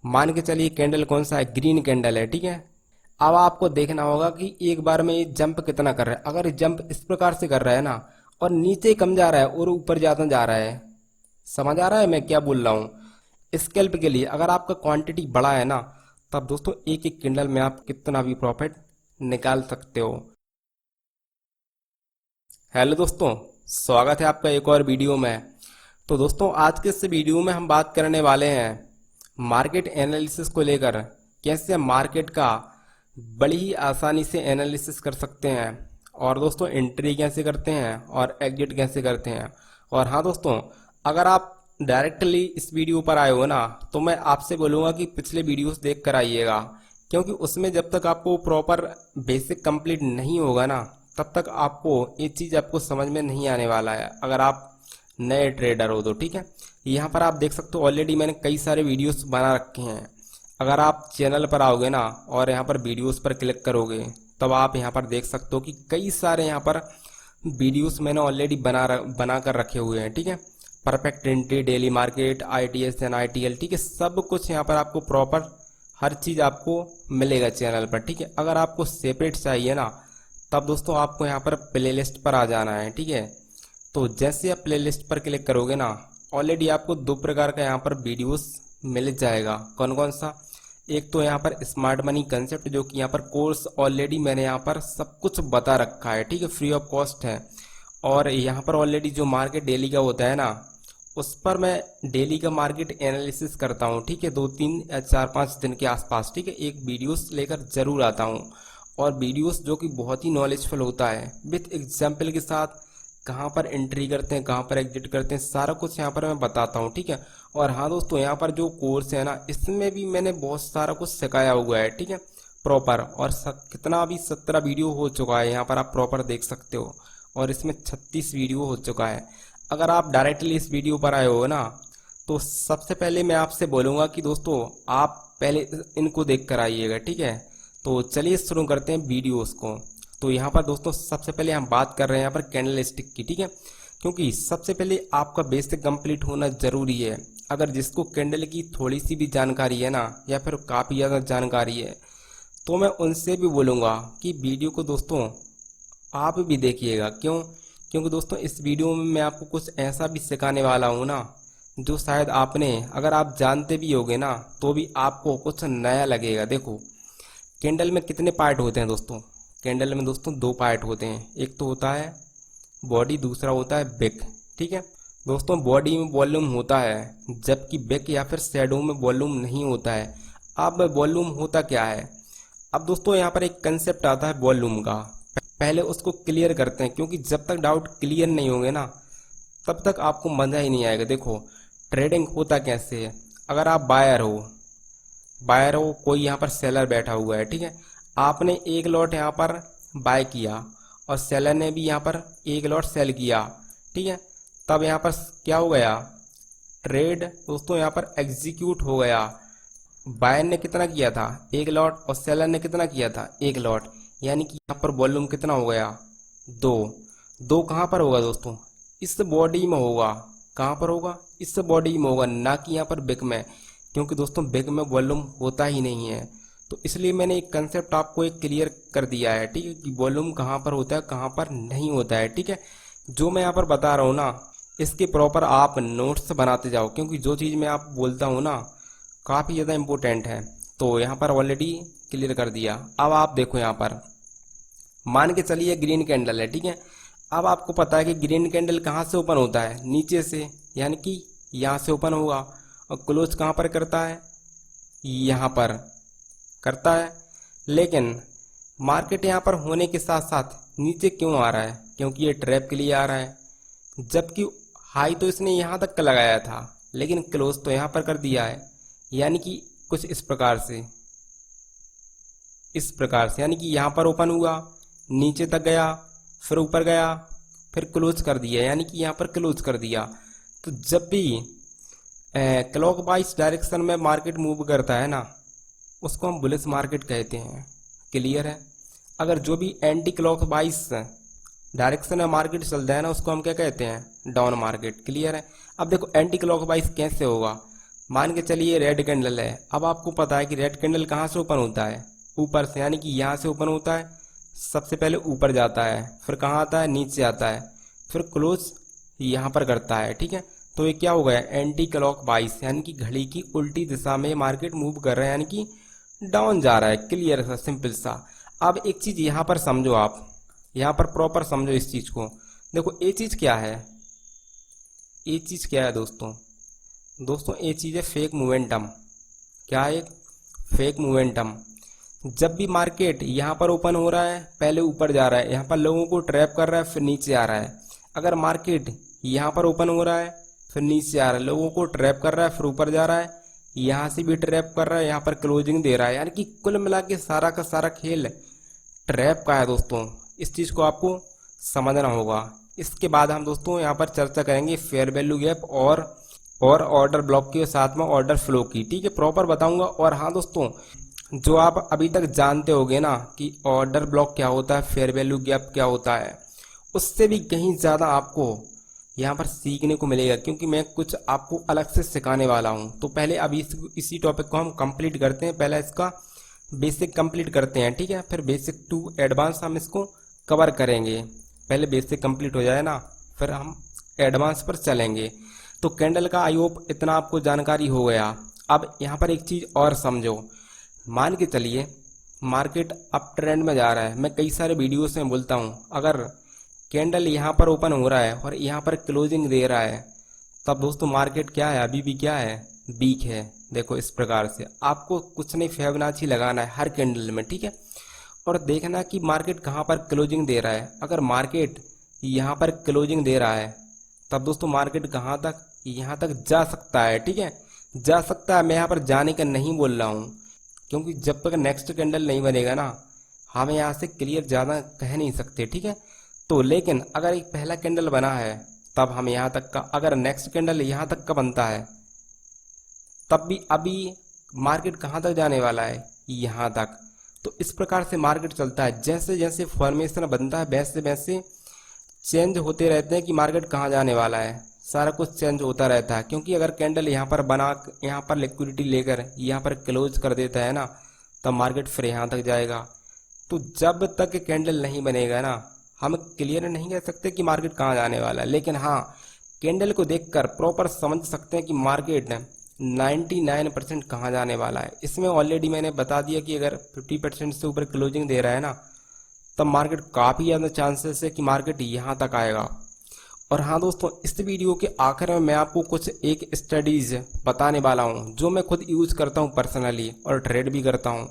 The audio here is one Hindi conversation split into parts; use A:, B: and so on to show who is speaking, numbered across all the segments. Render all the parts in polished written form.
A: मान के चलिए कैंडल कौन सा है, ग्रीन कैंडल है, ठीक है। अब आपको देखना होगा कि एक बार में ये जंप कितना कर रहा है। अगर ये जंप इस प्रकार से कर रहा है ना और नीचे कम जा रहा है और ऊपर ज्यादा जा रहा है, समझ आ रहा है मैं क्या बोल रहा हूँ। स्कैल्प के लिए अगर आपका क्वांटिटी बड़ा है ना, तब दोस्तों एक एक कैंडल में आप कितना भी प्रॉफिट निकाल सकते हो। हेलो दोस्तों, स्वागत है आपका एक और वीडियो में। तो दोस्तों आज के इस वीडियो में हम बात करने वाले हैं मार्केट एनालिसिस को लेकर, कैसे हम मार्केट का बड़ी ही आसानी से एनालिसिस कर सकते हैं, और दोस्तों एंट्री कैसे करते हैं और एग्जिट कैसे करते हैं। और हाँ दोस्तों, अगर आप डायरेक्टली इस वीडियो पर आए हो ना, तो मैं आपसे बोलूँगा कि पिछले वीडियोस देख कर आइएगा, क्योंकि उसमें जब तक आपको प्रॉपर बेसिक कंप्लीट नहीं होगा ना, तब तक आपको ये चीज़ आपको समझ में नहीं आने वाला है, अगर आप नए ट्रेडर हो तो, ठीक है। यहाँ पर आप देख सकते हो ऑलरेडी मैंने कई सारे वीडियोस बना रखे हैं। अगर आप चैनल पर आओगे ना और यहाँ पर वीडियोस पर क्लिक करोगे, तब आप यहाँ पर देख सकते हो कि कई सारे यहाँ पर वीडियोस मैंने ऑलरेडी बना कर रखे हुए हैं, ठीक है। Perfect entry, daily market, ITS and ITL, ठीक है, सब कुछ यहाँ पर आपको प्रॉपर हर चीज़ आपको मिलेगा चैनल पर, ठीक है। अगर आपको सेपरेट चाहिए ना, तब दोस्तों आपको यहाँ पर प्लेलिस्ट पर आ जाना है, ठीक है। तो जैसे आप प्लेलिस्ट पर क्लिक करोगे ना, ऑलरेडी आपको दो प्रकार का यहाँ पर वीडियोस मिल जाएगा। कौन कौन सा? एक तो यहाँ पर स्मार्ट मनी कंसेप्ट, जो कि यहाँ पर कोर्स ऑलरेडी मैंने यहाँ पर सब कुछ बता रखा है, ठीक है, फ्री ऑफ कॉस्ट है। और यहाँ पर ऑलरेडी जो मार्केट डेली का होता है ना, उस पर मैं डेली का मार्केट एनालिसिस करता हूँ, ठीक है, 2 3 या 4 5 दिन के आसपास, ठीक है, एक वीडियोस लेकर जरूर आता हूँ। और वीडियोस जो कि बहुत ही नॉलेजफुल होता है, विथ एग्जाम्पल के साथ, कहाँ पर एंट्री करते हैं, कहाँ पर एग्जिट करते हैं, सारा कुछ यहाँ पर मैं बताता हूँ, ठीक है। और हाँ दोस्तों, यहाँ पर जो कोर्स है ना, इसमें भी मैंने बहुत सारा कुछ सिखाया हुआ है, ठीक है, प्रॉपर। और कितना अभी 17 वीडियो हो चुका है, यहाँ पर आप प्रॉपर देख सकते हो। और इसमें 36 वीडियो हो चुका है। अगर आप डायरेक्टली इस वीडियो पर आए हो ना, तो सबसे पहले मैं आपसे बोलूँगा कि दोस्तों आप पहले इनको देख कर आइएगा, ठीक है। तो चलिए शुरू करते हैं वीडियोस को। तो यहाँ पर दोस्तों सबसे पहले हम बात कर रहे हैं यहाँ पर कैंडल स्टिक की, ठीक है, क्योंकि सबसे पहले आपका बेसिक कंप्लीट होना जरूरी है। अगर जिसको कैंडल की थोड़ी सी भी जानकारी है ना, या फिर काफ़ी ज़्यादा जानकारी है, तो मैं उनसे भी बोलूँगा कि वीडियो को दोस्तों आप भी देखिएगा। क्यों? क्योंकि दोस्तों इस वीडियो में मैं आपको कुछ ऐसा भी सिखाने वाला हूँ ना, जो शायद आपने, अगर आप जानते भी होगे ना, तो भी आपको कुछ नया लगेगा। देखो, कैंडल में कितने पार्ट होते हैं दोस्तों? कैंडल में दोस्तों 2 पार्ट होते हैं। एक तो होता है बॉडी, दूसरा होता है बेक, ठीक है। दोस्तों बॉडी में वॉल्यूम होता है, जबकि बेक या फिर शैडो में वॉल्यूम नहीं होता है। अब वॉल्यूम होता क्या है? अब दोस्तों यहाँ पर एक कंसेप्ट आता है वॉल्यूम का, पहले उसको क्लियर करते हैं, क्योंकि जब तक डाउट क्लियर नहीं होंगे ना, तब तक आपको मजा ही नहीं आएगा। देखो, ट्रेडिंग होता कैसे है। अगर आप बायर हो, कोई यहाँ पर सेलर बैठा हुआ है, ठीक है, आपने एक लॉट यहाँ पर बाय किया और सेलर ने भी यहाँ पर एक लॉट सेल किया, ठीक है। तब यहाँ पर क्या हो गया? ट्रेड दोस्तों यहाँ पर एग्जीक्यूट हो गया। बायर ने कितना किया था? एक लॉट, और सेलर ने कितना किया था? एक लॉट। यानी कि यहाँ पर वॉल्यूम कितना हो गया? 2। 2 कहाँ पर होगा दोस्तों? इस बॉडी में होगा। कहाँ पर होगा? इस बॉडी में होगा, ना कि यहाँ पर बिग में, क्योंकि दोस्तों बिग में वॉल्यूम होता ही नहीं है। तो इसलिए मैंने एक कंसेप्ट आपको एक क्लियर कर दिया है, ठीक है, कि वॉल्यूम कहाँ पर होता है, कहाँ पर नहीं होता है, ठीक है। जो मैं यहाँ पर बता रहा हूँ ना, इसके प्रॉपर आप नोट्स बनाते जाओ, क्योंकि जो चीज़ मैं आप बोलता हूँ ना, काफ़ी ज़्यादा इंपॉर्टेंट है। तो यहाँ पर ऑलरेडी क्लियर कर दिया। अब आप देखो, यहाँ पर मान के चलिए ग्रीन कैंडल है, ठीक है। अब आपको पता है कि ग्रीन कैंडल कहाँ से ओपन होता है? नीचे से, यानी कि यहाँ से ओपन होगा, और क्लोज कहाँ पर करता है? यहाँ पर करता है। लेकिन मार्केट यहाँ पर होने के साथ साथ नीचे क्यों आ रहा है? क्योंकि ये ट्रैप के लिए आ रहा है। जबकि हाई तो इसने यहाँ तक का लगाया था, लेकिन क्लोज तो यहाँ पर कर दिया है। यानी कि कुछ इस प्रकार से, यानी कि यहाँ पर ओपन हुआ, नीचे तक गया, फिर ऊपर गया, फिर क्लोज कर दिया, यानी कि यहाँ पर क्लोज कर दिया। तो जब भी क्लॉकवाइज डायरेक्शन में मार्केट मूव करता है ना, उसको हम बुलिश मार्केट कहते हैं। क्लियर है? अगर जो भी एंटी क्लॉकवाइज डायरेक्शन में मार्केट चलता है ना, उसको हम क्या कहते हैं? Down market. क्लियर है? अब देखो एंटी क्लॉकवाइज कैसे होगा? मान के चलिए रेड कैंडल है। अब आपको पता है कि रेड कैंडल कहाँ से ओपन होता है, ऊपर से, यानी कि यहाँ से ओपन होता है, सबसे पहले ऊपर जाता है, फिर कहाँ आता है, नीचे आता है, फिर क्लोज यहाँ पर करता है। ठीक है, तो ये क्या हो गया, एंटी क्लॉक वाइज, यानी कि घड़ी की उल्टी दिशा में मार्केट मूव कर रहा है, यानी कि डाउन जा रहा है। क्लियर सा, सिंपल सा। अब एक चीज यहाँ पर समझो, आप यहाँ पर प्रॉपर समझो इस चीज को। देखो ये चीज क्या है, ये चीज क्या है दोस्तों, दोस्तों ये चीज है फेक मोमेंटम। क्या है, फेक मोमेंटम। जब भी मार्केट यहाँ पर ओपन हो रहा है, पहले ऊपर जा रहा है, यहाँ पर लोगों को ट्रैप कर रहा है, फिर नीचे आ रहा है। अगर मार्केट यहाँ पर ओपन हो रहा है, फिर नीचे आ रहा है, लोगों को ट्रैप कर रहा है, फिर ऊपर जा रहा है, यहाँ से भी ट्रैप कर रहा है, यहाँ पर क्लोजिंग दे रहा है, यानी कि कुल मिला के सारा का सारा खेल ट्रैप का है दोस्तों। इस चीज को आपको समझना होगा। इसके बाद हम दोस्तों यहाँ पर चर्चा करेंगे फेयर वैल्यू गैप और ऑर्डर ब्लॉक के साथ में ऑर्डर फ्लो की। ठीक है, प्रॉपर बताऊंगा। और हाँ दोस्तों, जो आप अभी तक जानते होगे ना कि ऑर्डर ब्लॉक क्या होता है, फेयर वैल्यू गैप क्या होता है, उससे भी कहीं ज़्यादा आपको यहाँ पर सीखने को मिलेगा, क्योंकि मैं कुछ आपको अलग से सिखाने वाला हूँ। तो पहले अभी इसी टॉपिक को हम कंप्लीट करते हैं। पहले इसका बेसिक कंप्लीट करते हैं, ठीक है, फिर बेसिक टू एडवांस हम इसको कवर करेंगे। पहले बेसिक कंप्लीट हो जाए ना, फिर हम एडवांस पर चलेंगे। तो कैंडल का आई होप इतना आपको जानकारी हो गया। अब यहाँ पर एक चीज़ और समझो। मान के चलिए मार्केट अप ट्रेंड में जा रहा है। मैं कई सारे वीडियोस में बोलता हूँ, अगर कैंडल यहाँ पर ओपन हो रहा है और यहाँ पर क्लोजिंग दे रहा है, तब दोस्तों मार्केट क्या है, अभी भी क्या है, वीक है। देखो इस प्रकार से आपको कुछ नहीं फिबोनाची लगाना है हर कैंडल में, ठीक है, और देखना कि मार्केट कहाँ पर क्लोजिंग दे रहा है। अगर मार्केट यहाँ पर क्लोजिंग दे रहा है, तब दोस्तों मार्केट कहाँ तक, यहाँ तक जा सकता है। ठीक है, जा सकता है। मैं यहाँ पर जाने का नहीं बोल रहा हूँ, क्योंकि जब तक नेक्स्ट कैंडल नहीं बनेगा ना, हम यहाँ से क्लियर ज़्यादा कह नहीं सकते। ठीक है, तो लेकिन अगर एक पहला कैंडल बना है, तब हम यहाँ तक का, अगर नेक्स्ट कैंडल यहाँ तक का बनता है, तब भी अभी मार्केट कहाँ तक जाने वाला है, यहाँ तक। तो इस प्रकार से मार्केट चलता है। जैसे जैसे फॉर्मेशन बनता है, वैसे वैसे चेंज होते रहते हैं कि मार्केट कहाँ जाने वाला है। सारा कुछ चेंज होता रहता है, क्योंकि अगर कैंडल यहाँ पर बना, यहाँ पर लिक्विडिटी लेकर यहाँ पर क्लोज कर देता है ना, तब मार्केट फिर यहाँ तक जाएगा। तो जब तक कैंडल नहीं बनेगा ना, हम क्लियर नहीं कह सकते कि मार्केट कहाँ जाने वाला है। लेकिन हाँ, कैंडल को देखकर प्रॉपर समझ सकते हैं कि मार्केट 99% कहाँ जाने वाला है। इसमें ऑलरेडी मैंने बता दिया कि अगर 50% से ऊपर क्लोजिंग दे रहा है ना, तब मार्केट काफ़ी ज़्यादा चांसेस है कि मार्केट यहाँ तक आएगा। और हाँ दोस्तों, इस वीडियो के आखिर में मैं आपको कुछ एक स्टडीज बताने वाला हूँ, जो मैं खुद यूज़ करता हूँ पर्सनली और ट्रेड भी करता हूँ,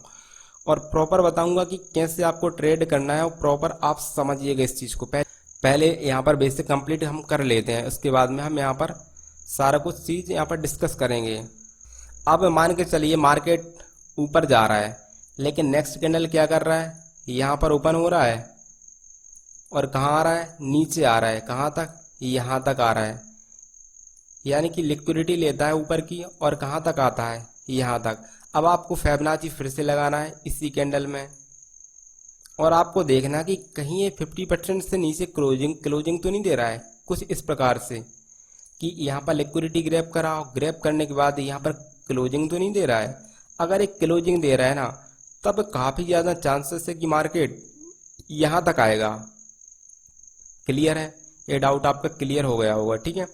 A: और प्रॉपर बताऊंगा कि कैसे आपको ट्रेड करना है, और प्रॉपर आप समझिएगा इस चीज़ को। पहले यहाँ पर बेसिक कंप्लीट हम कर लेते हैं, उसके बाद में हम यहाँ पर सारा कुछ चीज़ यहाँ पर डिस्कस करेंगे। अब मान के चलिए मार्केट ऊपर जा रहा है, लेकिन नेक्स्ट कैंडल क्या कर रहा है, यहाँ पर ओपन हो रहा है और कहाँ आ रहा है, नीचे आ रहा है। कहाँ तक, यहाँ तक आ रहा है, यानी कि लिक्विडिटी लेता है ऊपर की, और कहाँ तक आता है, यहाँ तक। अब आपको फिबोनाची फिर से लगाना है इसी कैंडल में, और आपको देखना कि कहीं ये 50% से नीचे क्लोजिंग तो नहीं दे रहा है। कुछ इस प्रकार से कि यहाँ पर लिक्विडिटी ग्रैब कराओ, ग्रैब करने के बाद यहाँ पर क्लोजिंग तो नहीं दे रहा है। अगर एक क्लोजिंग दे रहा है ना, तब काफ़ी ज़्यादा चांसेस है कि मार्केट यहाँ तक आएगा। क्लियर है, ये डाउट आपका क्लियर हो गया होगा। ठीक है,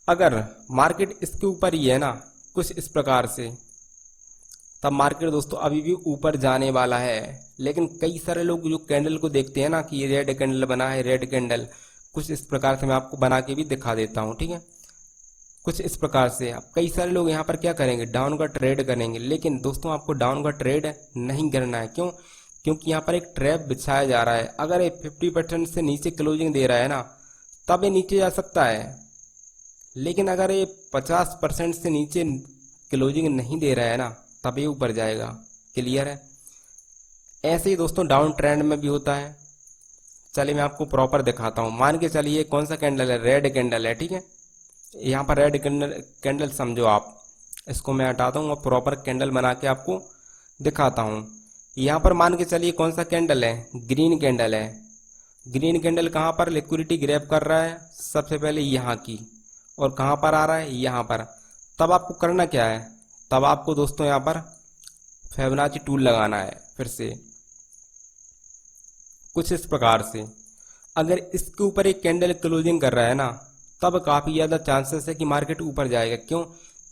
A: अगर मार्केट इसके ऊपर ही है ना, कुछ इस प्रकार से, तब मार्केट दोस्तों अभी भी ऊपर जाने वाला है। लेकिन कई सारे लोग जो कैंडल को देखते हैं ना कि ये रेड कैंडल बना है, रेड कैंडल, कुछ इस प्रकार से मैं आपको बना के भी दिखा देता हूँ। ठीक है, कुछ इस प्रकार से अब कई सारे लोग यहाँ पर क्या करेंगे, डाउन का ट्रेड करेंगे। लेकिन दोस्तों आपको डाउन का ट्रेड नहीं करना है। क्यों? क्योंकि यहाँ पर एक ट्रैप बिछाया जा रहा है। अगर ये 50% से नीचे क्लोजिंग दे रहा है ना, तब ये नीचे जा सकता है। लेकिन अगर ये 50% से नीचे क्लोजिंग नहीं दे रहा है ना, तब ये ऊपर जाएगा। क्लियर है? ऐसे ही दोस्तों डाउन ट्रेंड में भी होता है। चलिए मैं आपको प्रॉपर दिखाता हूँ। मान के चलिए कौन सा कैंडल है, रेड कैंडल है। ठीक है, यहाँ पर रेड कैंडल समझो आप, इसको मैं हटाता हूँ और प्रॉपर कैंडल बना के आपको दिखाता हूँ। यहाँ पर मान के चलिए कौन सा कैंडल है, ग्रीन कैंडल है। ग्रीन कैंडल कहाँ पर लिक्विडिटी ग्रैब कर रहा है, सबसे पहले यहाँ की, और कहाँ पर आ रहा है, यहाँ पर। तब आपको करना क्या है, तब आपको दोस्तों यहाँ पर फिबोनाची टूल लगाना है। फिर से कुछ इस प्रकार से अगर इसके ऊपर एक कैंडल क्लोजिंग कर रहा है ना, तब काफ़ी ज़्यादा चांसेस है कि मार्केट ऊपर जाएगा। क्यों?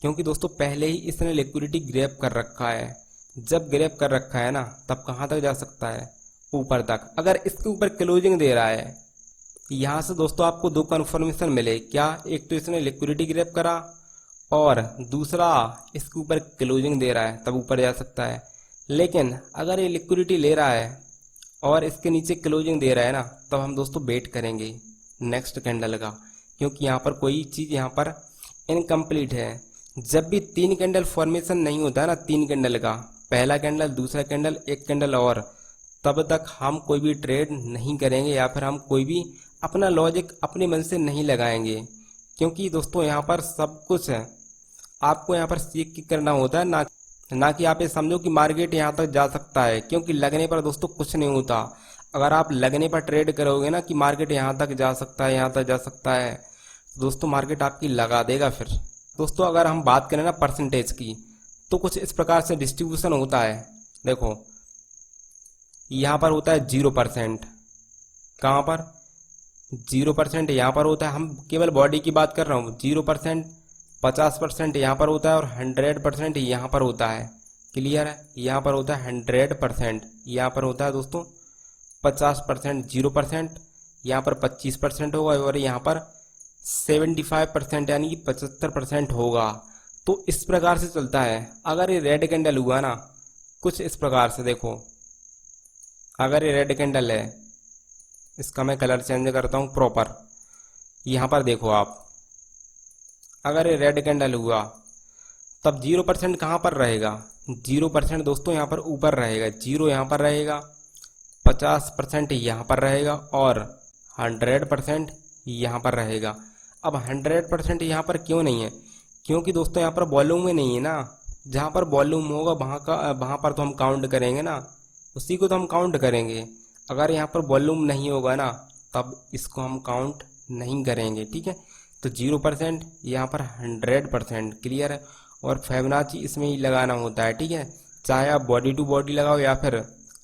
A: क्योंकि दोस्तों पहले ही इसने लिक्विडिटी ग्रैब कर रखा है। जब ग्रैब कर रखा है ना, तब कहाँ तक जा सकता है, ऊपर तक। अगर इसके ऊपर क्लोजिंग दे रहा है, यहाँ से दोस्तों आपको दो कन्फर्मेशन मिले। क्या? एक तो इसने लिक्विडिटी ग्रैब करा और दूसरा इसके ऊपर क्लोजिंग दे रहा है, तब ऊपर जा सकता है। लेकिन अगर ये लिक्विडिटी ले रहा है और इसके नीचे क्लोजिंग दे रहा है ना, तब हम दोस्तों वेट करेंगे नेक्स्ट कैंडल का, क्योंकि यहाँ पर कोई चीज़ यहाँ पर इनकम्प्लीट है। जब भी तीन कैंडल फॉर्मेशन नहीं होता है ना, तीन कैंडल का, पहला कैंडल, दूसरा कैंडल, एक कैंडल और, तब तक हम कोई भी ट्रेड नहीं करेंगे या फिर हम कोई भी अपना लॉजिक अपने मन से नहीं लगाएंगे। क्योंकि दोस्तों यहाँ पर सब कुछ है, आपको यहाँ पर सीख के करना होता है, ना कि आप ये समझो कि मार्केट यहाँ तक जा सकता है। क्योंकि लगने पर दोस्तों कुछ नहीं होता। अगर आप लगने पर ट्रेड करोगे ना कि मार्केट यहाँ तक जा सकता है, यहाँ तक जा सकता है, तो दोस्तों मार्केट आपकी लगा देगा। फिर दोस्तों अगर हम बात करें ना परसेंटेज की, तो कुछ इस प्रकार से डिस्ट्रीब्यूशन होता है। देखो यहाँ पर होता है 0%, कहाँ पर 0% यहाँ पर होता है। हम केवल बॉडी की बात कर रहा हूँ। 0%, 50% यहाँ पर होता है और 100% यहाँ पर होता है। क्लियर है? यहाँ पर होता है 100%, यहाँ पर होता है दोस्तों 50%, 0%, यहाँ पर 25% होगा और यहाँ पर 75% यानी कि 75% होगा। तो इस प्रकार से चलता है। अगर ये रेड कैंडल हुआ ना, कुछ इस प्रकार से देखो, अगर ये रेड कैंडल है, इसका मैं कलर चेंज करता हूँ प्रॉपर। यहाँ पर देखो आप, अगर ये रेड कैंडल हुआ, तब 0% कहाँ पर रहेगा? 0% दोस्तों यहाँ पर ऊपर रहेगा। 0 यहाँ पर रहेगा, 50% यहाँ पर रहेगा और 100% यहाँ पर रहेगा। अब 100% यहाँ पर क्यों नहीं है? क्योंकि दोस्तों यहाँ पर वॉल्यूम में नहीं है ना। जहाँ पर वॉल्यूम होगा वहाँ पर तो हम काउंट करेंगे ना, उसी को तो हम काउंट करेंगे। अगर यहाँ पर वॉल्यूम नहीं होगा ना, तब इसको हम काउंट नहीं करेंगे। ठीक है? तो 0%, यहाँ पर 100%। क्लियर है? और फिबोनाची इसमें ही लगाना होता है। ठीक है? चाहे आप बॉडी टू बॉडी लगाओ या फिर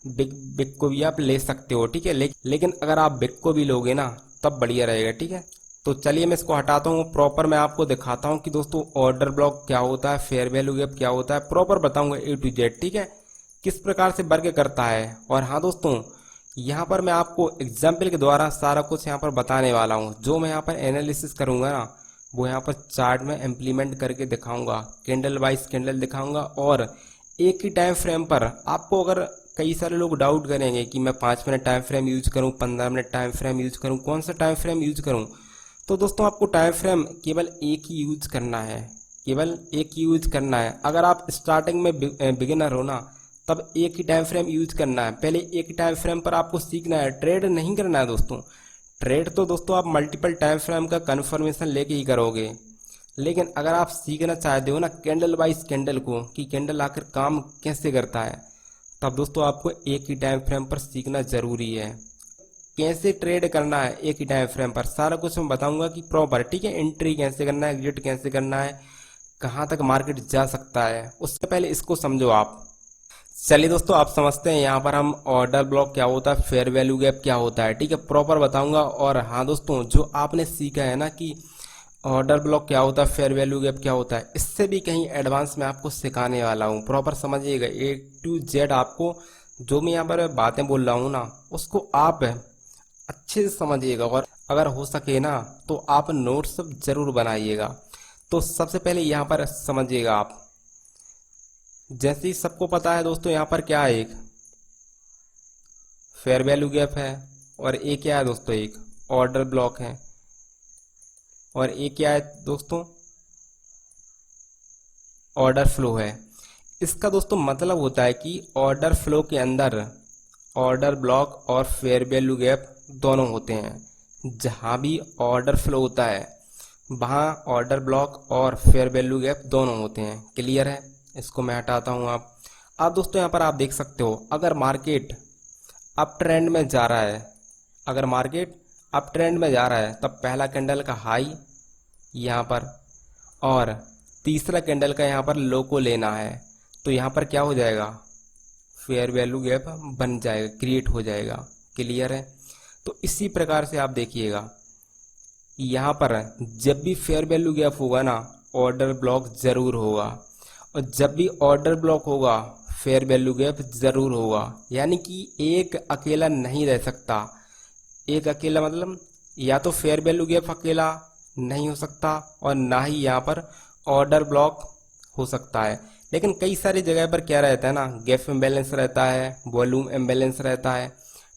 A: बिग को भी आप ले सकते हो। ठीक है? लेकिन अगर आप बिग को भी लोगे ना, तब बढ़िया रहेगा। ठीक है? तो चलिए मैं इसको हटाता हूँ। प्रॉपर मैं आपको दिखाता हूँ कि दोस्तों ऑर्डर ब्लॉक क्या होता है, फेयर वैल्यू गैप क्या होता है, प्रॉपर बताऊंगा A to Z। ठीक है? किस प्रकार से वर्क करता है। और हाँ दोस्तों, यहाँ पर मैं आपको एग्जाम्पल के द्वारा सारा कुछ यहाँ पर बताने वाला हूँ। जो मैं यहाँ पर एनालिसिस करूँगा ना, वो यहाँ पर चार्ट में इम्प्लीमेंट करके दिखाऊंगा, कैंडल वाइज कैंडल दिखाऊंगा। और एक ही टाइम फ्रेम पर आपको, अगर कई सारे लोग डाउट करेंगे कि मैं 5 मिनट टाइम फ्रेम यूज करूँ, 15 मिनट टाइम फ्रेम यूज करूँ, कौन सा टाइम फ्रेम यूज करूँ, तो दोस्तों आपको टाइम फ्रेम केवल एक ही यूज करना है, केवल एक ही यूज करना है। अगर आप स्टार्टिंग में बिगिनर हो ना, तब एक ही टाइम फ्रेम यूज करना है। पहले एक टाइम फ्रेम पर आपको सीखना है, ट्रेड नहीं करना है दोस्तों। ट्रेड तो दोस्तों आप मल्टीपल टाइम फ्रेम का कन्फर्मेशन लेके ही करोगे। लेकिन अगर आप सीखना चाहते हो ना कैंडल वाइज कैंडल को, कि कैंडल आखिर काम कैसे करता है, तब दोस्तों आपको एक ही टाइम फ्रेम पर सीखना जरूरी है। कैसे ट्रेड करना है एक ही टाइम फ्रेम पर, सारा कुछ मैं बताऊंगा कि प्रॉपर। ठीक है? एंट्री कैसे करना है, एग्जिट कैसे करना है, कहाँ तक मार्केट जा सकता है, उससे पहले इसको समझो आप। चलिए दोस्तों, आप समझते हैं यहाँ पर हम ऑर्डर ब्लॉक क्या होता है, फेयर वैल्यू गैप क्या होता है। ठीक है? प्रॉपर बताऊंगा। और हाँ दोस्तों, जो आपने सीखा है ना कि ऑर्डर ब्लॉक क्या होता है, फेयर वैल्यू गैप क्या होता है, इससे भी कहीं एडवांस में आपको सिखाने वाला हूँ। प्रॉपर समझिएगा, A to Z। आपको जो मैं यहाँ पर बातें बोल रहा हूँ ना, उसको आप अच्छे से समझिएगा। और अगर हो सके ना, तो आप नोट्स जरूर बनाइएगा। तो सबसे पहले यहाँ पर समझिएगा आप, जैसे ही सबको पता है दोस्तों, यहाँ पर क्या है, एक फेयर वैल्यू गैप है और एक क्या है दोस्तों, एक ऑर्डर ब्लॉक है। और एक क्या है दोस्तों, ऑर्डर फ्लो है। इसका दोस्तों मतलब होता है कि ऑर्डर फ्लो के अंदर ऑर्डर ब्लॉक और फेयर वैल्यू गैप दोनों होते हैं। जहां भी ऑर्डर फ्लो होता है, वहां ऑर्डर ब्लॉक और फेयर वैल्यू गैप दोनों होते हैं। क्लियर है? इसको मैं हटाता हूं। आप दोस्तों यहाँ पर आप देख सकते हो, अगर मार्केट अप ट्रेंड में जा रहा है, अगर मार्केट अप ट्रेंड में जा रहा है, तब पहला कैंडल का हाई यहाँ पर और तीसरा कैंडल का यहाँ पर लो को लेना है, तो यहाँ पर क्या हो जाएगा, फेयर वैल्यू गैप बन जाएगा, क्रिएट हो जाएगा। क्लियर है। तो इसी प्रकार से आप देखिएगा यहाँ पर जब भी फेयर वैल्यू गैप होगा ना, ऑर्डर ब्लॉक जरूर होगा, और जब भी ऑर्डर ब्लॉक होगा फेयर वैल्यू गैप जरूर होगा। यानी कि एक अकेला नहीं रह सकता। एक अकेला मतलब या तो फेयर वैल्यू गैप अकेला नहीं हो सकता और ना ही यहाँ पर ऑर्डर ब्लॉक हो सकता है। लेकिन कई सारी जगह पर क्या रहता है ना, गैप इम्बैलेंस रहता है, वॉल्यूम इम्बैलेंस रहता है,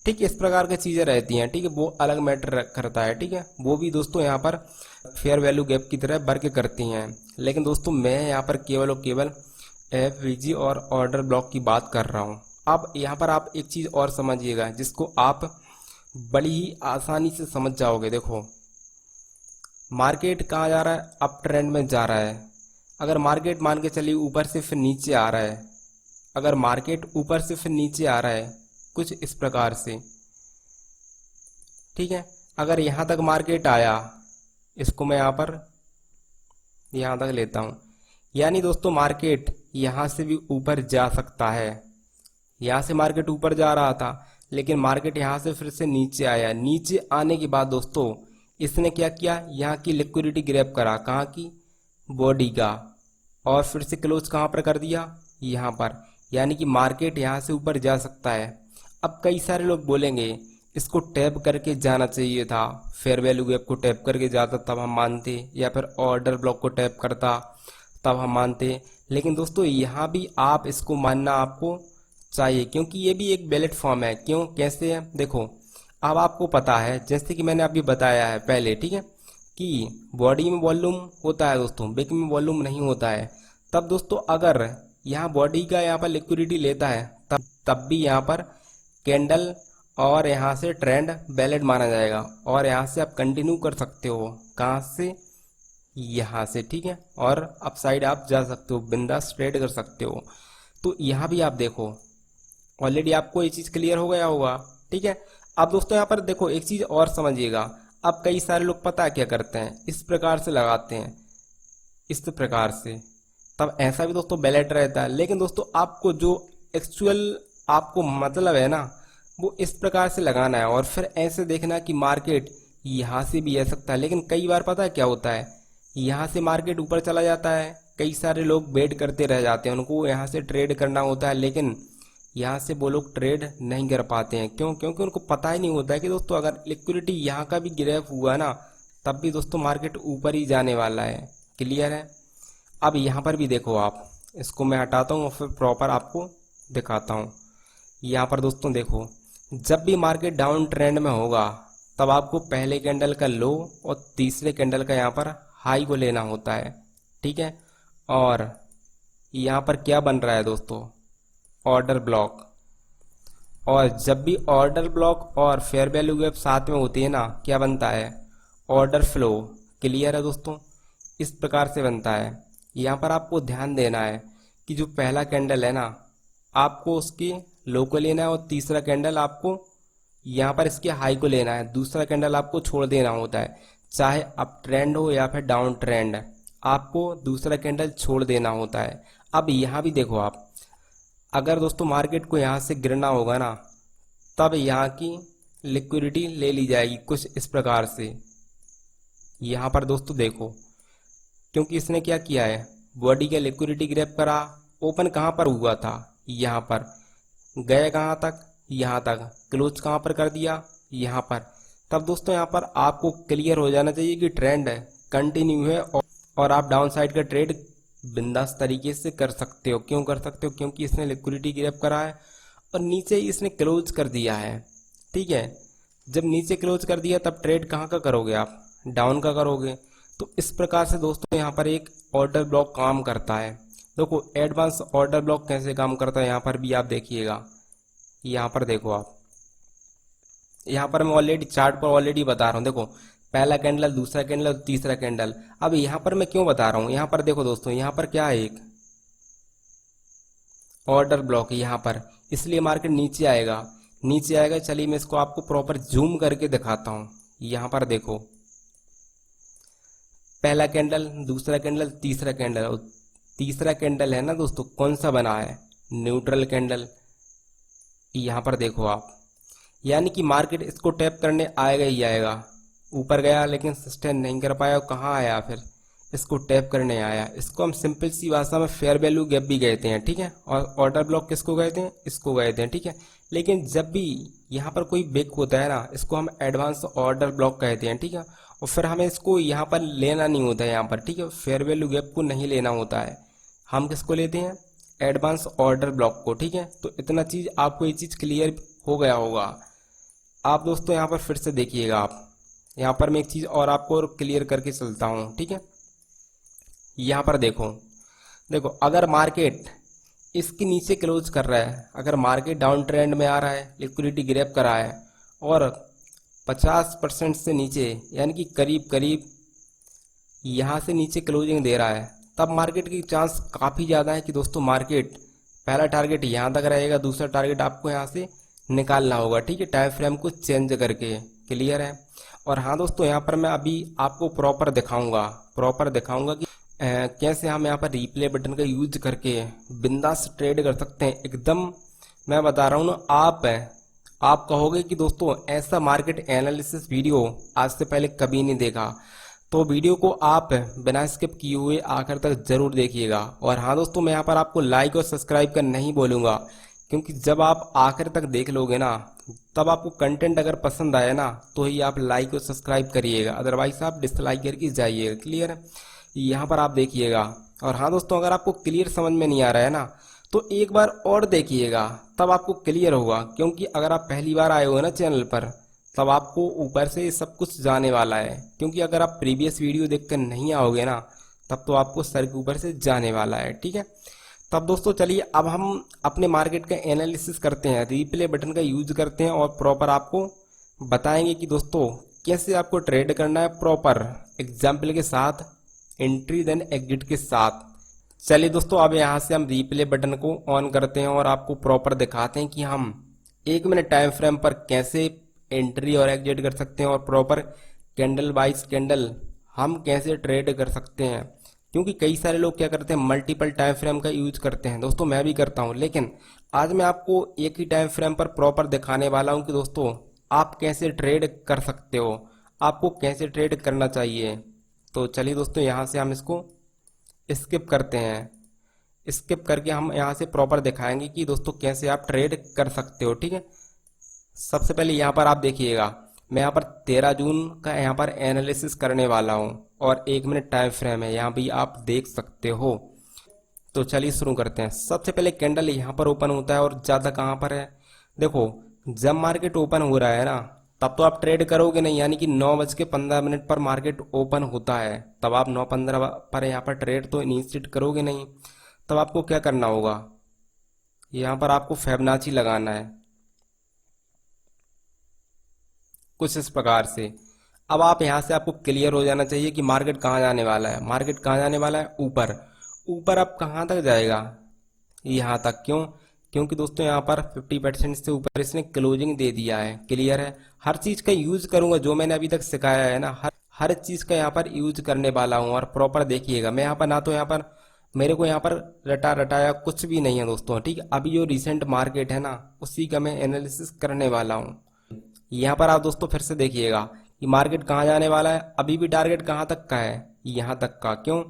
A: ठीक है, इस प्रकार की चीज़ें रहती हैं। ठीक है, वो अलग मैटर करता है। ठीक है, वो भी दोस्तों यहाँ पर फेयर वैल्यू गैप की तरह वर्क करती हैं। लेकिन दोस्तों मैं यहाँ पर केवल और केवल एफवीजी और ऑर्डर ब्लॉक की बात कर रहा हूँ। अब यहाँ पर आप एक चीज़ और समझिएगा जिसको आप बड़ी ही आसानी से समझ जाओगे। देखो मार्केट कहाँ जा रहा है, अप ट्रेंड में जा रहा है। अगर मार्केट मान के चलिए ऊपर से फिर नीचे आ रहा है, अगर मार्केट ऊपर से फिर नीचे आ रहा है कुछ इस प्रकार से, ठीक है, अगर यहाँ तक मार्केट आया, इसको मैं यहाँ पर यहाँ तक लेता हूँ, यानी दोस्तों मार्केट यहाँ से भी ऊपर जा सकता है। यहाँ से मार्केट ऊपर जा रहा था लेकिन मार्केट यहाँ से फिर से नीचे आया। नीचे आने के बाद दोस्तों इसने क्या किया, यहाँ की लिक्विडिटी ग्रैब करा, कहाँ की, बॉडी का, और फिर से क्लोज कहाँ पर कर दिया, यहाँ पर। यानी कि मार्केट यहाँ से ऊपर जा सकता है। अब कई सारे लोग बोलेंगे इसको टैप करके जाना चाहिए था, फेयर वैल्यू गैप को टैप करके जाता तब हम मानते, या फिर ऑर्डर ब्लॉक को टैप करता तब हम मानते। लेकिन दोस्तों यहाँ भी आप इसको मानना आपको चाहिए, क्योंकि ये भी एक वैलिड फॉर्म है। क्यों, कैसे है, देखो अब आपको पता है, जैसे कि मैंने अभी बताया है पहले, ठीक है, कि बॉडी में वॉल्यूम होता है दोस्तों, विक में वॉल्यूम नहीं होता है। तब दोस्तों अगर यहाँ बॉडी का यहाँ पर लिक्विडिटी लेता है तब भी यहाँ पर कैंडल और यहाँ से ट्रेंड वैलिड माना जाएगा, और यहाँ से आप कंटिन्यू कर सकते हो, कहाँ से, यहाँ से, ठीक है, और अप साइड आप जा सकते हो, बिंदास ट्रेड कर सकते हो। तो यहाँ भी आप देखो ऑलरेडी आपको ये चीज़ क्लियर हो गया होगा। ठीक है, अब दोस्तों यहाँ पर देखो एक चीज़ और समझिएगा। अब कई सारे लोग पता क्या करते हैं, इस प्रकार से लगाते हैं, इस प्रकार से, तब ऐसा भी दोस्तों वैलिड रहता है। लेकिन दोस्तों आपको जो एक्चुअल आपको मतलब है ना, वो इस प्रकार से लगाना है, और फिर ऐसे देखना कि मार्केट यहाँ से भी आ सकता है। लेकिन कई बार पता है क्या होता है, यहाँ से मार्केट ऊपर चला जाता है, कई सारे लोग वेट करते रह जाते हैं, उनको यहाँ से ट्रेड करना होता है, लेकिन यहाँ से वो लोग ट्रेड नहीं कर पाते हैं। क्यों, क्योंकि उनको पता ही नहीं होता है कि दोस्तों अगर लिक्विडिटी यहाँ का भी गिरैप हुआ ना, तब भी दोस्तों मार्केट ऊपर ही जाने वाला है। क्लियर है। अब यहाँ पर भी देखो आप, इसको मैं हटाता हूँ और फिर प्रॉपर आपको दिखाता हूँ। यहाँ पर दोस्तों देखो, जब भी मार्केट डाउन ट्रेंड में होगा तब आपको पहले कैंडल का लो और तीसरे कैंडल का यहाँ पर हाई को लेना होता है। ठीक है, और यहाँ पर क्या बन रहा है दोस्तों, ऑर्डर ब्लॉक। और जब भी ऑर्डर ब्लॉक और फेयर वैल्यू गैप साथ में होती है ना, क्या बनता है, ऑर्डर फ्लो। क्लियर है दोस्तों, इस प्रकार से बनता है। यहाँ पर आपको ध्यान देना है कि जो पहला कैंडल है ना, आपको उसकी लो को लेना है, और तीसरा कैंडल आपको यहाँ पर इसके हाई को लेना है, दूसरा कैंडल आपको छोड़ देना होता है। चाहे अप ट्रेंड हो या फिर डाउन ट्रेंड, आपको दूसरा कैंडल छोड़ देना होता है। अब यहाँ भी देखो आप, अगर दोस्तों मार्केट को यहाँ से गिरना होगा ना, तब यहाँ की लिक्विडिटी ले ली जाएगी कुछ इस प्रकार से। यहाँ पर दोस्तों देखो, क्योंकि इसने क्या किया है, बॉडी का लिक्विडिटी ग्रैब करा, ओपन कहाँ पर हुआ था, यहाँ पर, गए कहाँ तक, यहाँ तक, क्लोज कहाँ पर कर दिया, यहाँ पर। तब दोस्तों यहाँ पर आपको क्लियर हो जाना चाहिए कि ट्रेंड है, कंटिन्यू है, और आप डाउन साइड का ट्रेड बिंदास तरीके से कर सकते हो। क्यों कर सकते हो, क्योंकि इसने लिक्विडिटी ग्रैब करा है और नीचे इसने क्लोज कर दिया है। ठीक है, जब नीचे क्लोज कर दिया तब ट्रेड कहाँ का करोगे आप, डाउन का करोगे। तो इस प्रकार से दोस्तों यहाँ पर एक ऑर्डर ब्लॉक काम करता है। देखो एडवांस ऑर्डर ब्लॉक कैसे काम करता है, यहाँ पर भी आप देखिएगा। यहाँ पर देखो आप, यहाँ पर मैं ऑलरेडी चार्ट पर ऑलरेडी बता रहा हूँ। देखो पहला कैंडल, दूसरा कैंडल, तीसरा कैंडल। अब यहाँ पर मैं क्यों बता रहा हूँ, यहाँ पर देखो दोस्तों, यहाँ पर क्या है, एक ऑर्डर ब्लॉक यहाँ पर, इसलिए मार्केट नीचे आएगा, नीचे आएगा। चलिए मैं इसको आपको प्रॉपर जूम करके दिखाता हूँ। यहाँ पर देखो, पहला कैंडल, दूसरा कैंडल, तीसरा कैंडल, और तीसरा कैंडल है ना दोस्तों कौन सा बना है, न्यूट्रल कैंडल। यहाँ पर देखो आप, यानी कि मार्केट इसको टैप करने आएगा ही आएगा। ऊपर गया लेकिन सस्टेन नहीं कर पाया, कहाँ आया फिर, इसको टैप करने आया। इसको हम सिंपल सी भाषा में फेयर वैल्यू गैप भी कहते हैं, ठीक है। और ऑर्डर ब्लॉक किसको कहते हैं, इसको कहते हैं, ठीक है। लेकिन जब भी यहाँ पर कोई ब्रेक होता है ना, इसको हम एडवांस ऑर्डर ब्लॉक कहते हैं, ठीक है। और फिर हमें इसको यहाँ पर लेना नहीं होता है, यहाँ पर, ठीक है। फेयर वैल्यू गैप को नहीं लेना होता है, हम किसको लेते हैं, एडवांस ऑर्डर ब्लॉक को, ठीक है। तो इतना चीज़ आपको ये चीज़ क्लियर हो गया होगा। आप दोस्तों यहाँ पर फिर से देखिएगा आप, यहाँ पर मैं एक चीज़ और आपको और क्लियर करके चलता हूँ, ठीक है। यहाँ पर देखो, देखो अगर मार्केट इसके नीचे क्लोज कर रहा है, अगर मार्केट डाउन ट्रेंड में आ रहा है, लिक्विडिटी ग्रैब कर रहा है और 50% से नीचे यानी कि करीब करीब यहाँ से नीचे क्लोजिंग दे रहा है, तब मार्केट की चांस काफ़ी ज़्यादा है कि दोस्तों मार्केट पहला टारगेट यहाँ तक रहेगा, दूसरा टारगेट आपको यहाँ से निकालना होगा, ठीक है, टाइम फ्रेम को चेंज करके। क्लियर है। और हाँ दोस्तों, यहाँ पर मैं अभी आपको प्रॉपर दिखाऊंगा कि कैसे हम यहाँ पर रिप्ले बटन का यूज करके बिंदास ट्रेड कर सकते हैं एकदम। मैं बता रहा हूँ ना, आप कहोगे कि दोस्तों ऐसा मार्केट एनालिसिस वीडियो आज से पहले कभी नहीं देखा, तो वीडियो को आप बिना स्किप किए हुए आखिर तक जरूर देखिएगा। और हाँ दोस्तों, मैं यहाँ पर आपको लाइक और सब्सक्राइब कर नहीं बोलूँगा, क्योंकि जब आप आखिर तक देख लोगे ना, तब आपको कंटेंट अगर पसंद आया ना तो ही आप लाइक और सब्सक्राइब करिएगा, अदरवाइज आप डिसलाइक करके जाइएगा। क्लियर है। यहाँ पर आप देखिएगा। और हाँ दोस्तों, अगर आपको क्लियर समझ में नहीं आ रहा है ना, तो एक बार और देखिएगा, तब आपको क्लियर होगा। क्योंकि अगर आप पहली बार आए हो ना चैनल पर, तब आपको ऊपर से सब कुछ जाने वाला है। क्योंकि अगर आप प्रीवियस वीडियो देखकर नहीं आओगे ना, तब तो आपको सर के ऊपर से जाने वाला है, ठीक है। तब दोस्तों चलिए अब हम अपने मार्केट का एनालिसिस करते हैं, रिप्ले बटन का यूज करते हैं और प्रॉपर आपको बताएंगे कि दोस्तों कैसे आपको ट्रेड करना है, प्रॉपर एग्जाम्पल के साथ, एंट्री देन एग्जिट के साथ। चलिए दोस्तों, अब यहाँ से हम रिप्ले बटन को ऑन करते हैं और आपको प्रॉपर दिखाते हैं कि हम 1 मिनट टाइम फ्रेम पर कैसे एंट्री और एग्जिट कर सकते हैं और प्रॉपर कैंडल वाइज कैंडल हम कैसे ट्रेड कर सकते हैं। क्योंकि कई सारे लोग क्या करते हैं, मल्टीपल टाइम फ्रेम का यूज करते हैं। दोस्तों मैं भी करता हूं, लेकिन आज मैं आपको एक ही टाइम फ्रेम पर प्रॉपर दिखाने वाला हूं कि दोस्तों आप कैसे ट्रेड कर सकते हो, आपको कैसे ट्रेड करना चाहिए। तो चलिए दोस्तों, यहाँ से हम इसको स्किप करते हैं। स्किप करके हम यहाँ से प्रॉपर दिखाएंगे कि दोस्तों कैसे आप ट्रेड कर सकते हो, ठीक है। सबसे पहले यहाँ पर आप देखिएगा, मैं यहाँ पर 13 जून का यहाँ पर एनालिसिस करने वाला हूँ और 1 मिनट टाइम फ्रेम है, यहाँ भी आप देख सकते हो। तो चलिए शुरू करते हैं। सबसे पहले कैंडल यहाँ पर ओपन होता है और ज़्यादा कहाँ पर है, देखो जब मार्केट ओपन हो रहा है ना, तब तो आप ट्रेड करोगे नहीं, यानी कि 9:15 पर मार्केट ओपन होता है, तब आप 9:15 पर यहाँ पर ट्रेड तो इनिशिएट करोगे नहीं। तब आपको क्या करना होगा, यहाँ पर आपको फिबोनाची लगाना है कुछ इस प्रकार से। अब आप यहाँ से आपको क्लियर हो जाना चाहिए कि मार्केट कहाँ जाने वाला है। मार्केट कहाँ जाने वाला है, ऊपर। ऊपर अब कहाँ तक जाएगा, यहाँ तक। क्यों, क्योंकि दोस्तों यहाँ पर 50% से ऊपर इसने क्लोजिंग दे दिया है। क्लियर है। हर चीज़ का यूज करूंगा जो मैंने अभी तक सिखाया है ना, हर चीज़ का यहाँ पर यूज करने वाला हूँ और प्रॉपर देखिएगा। मैं यहाँ पर ना तो यहाँ पर मेरे को यहाँ पर रटाया कुछ भी नहीं है दोस्तों, ठीक है। अभी जो रिसेंट मार्केट है ना, उसी का मैं एनालिसिस करने वाला हूँ। यहाँ पर आप दोस्तों फिर से देखिएगा कि मार्केट कहाँ जाने वाला है। अभी भी टारगेट कहाँ तक का है, यहाँ तक का। क्यों,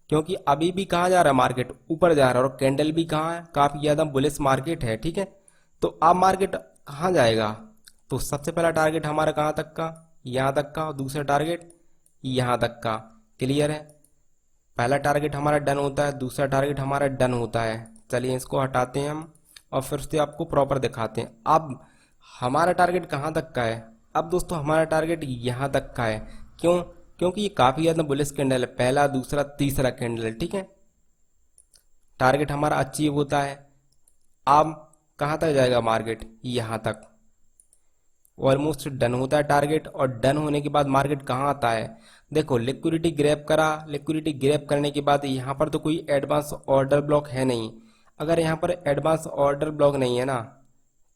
A: क्योंकि अभी भी कहाँ जा रहा है, मार्केट ऊपर जा रहा है और कैंडल भी कहाँ है, काफी ज्यादा बुलिश मार्केट है, ठीक है। तो अब मार्केट कहाँ जाएगा, तो सबसे पहला टारगेट हमारा कहाँ तक का, यहाँ तक का, और दूसरा टारगेट यहाँ तक का। क्लियर है। पहला टारगेट हमारा डन होता है, दूसरा टारगेट हमारा डन होता है। चलिए इसको हटाते हैं हम और फिर से आपको प्रॉपर दिखाते हैं। अब हमारा टारगेट कहाँ तक का है, अब दोस्तों हमारा टारगेट यहाँ तक का है। क्यों, क्योंकि ये काफी ज्यादा बुलिश कैंडल है, पहला दूसरा तीसरा कैंडल है, ठीक है। टारगेट हमारा अचीव होता है। अब कहाँ तक जाएगा मार्केट, यहाँ तक। ऑलमोस्ट डन होता है टारगेट, और डन होने के बाद मार्केट कहाँ आता है, देखो लिक्विडिटी ग्रैब करा। लिक्विडिटी ग्रैब करने के बाद यहाँ पर तो कोई एडवांस ऑर्डर ब्लॉक है नहीं। अगर यहाँ पर एडवांस ऑर्डर ब्लॉक नहीं है ना,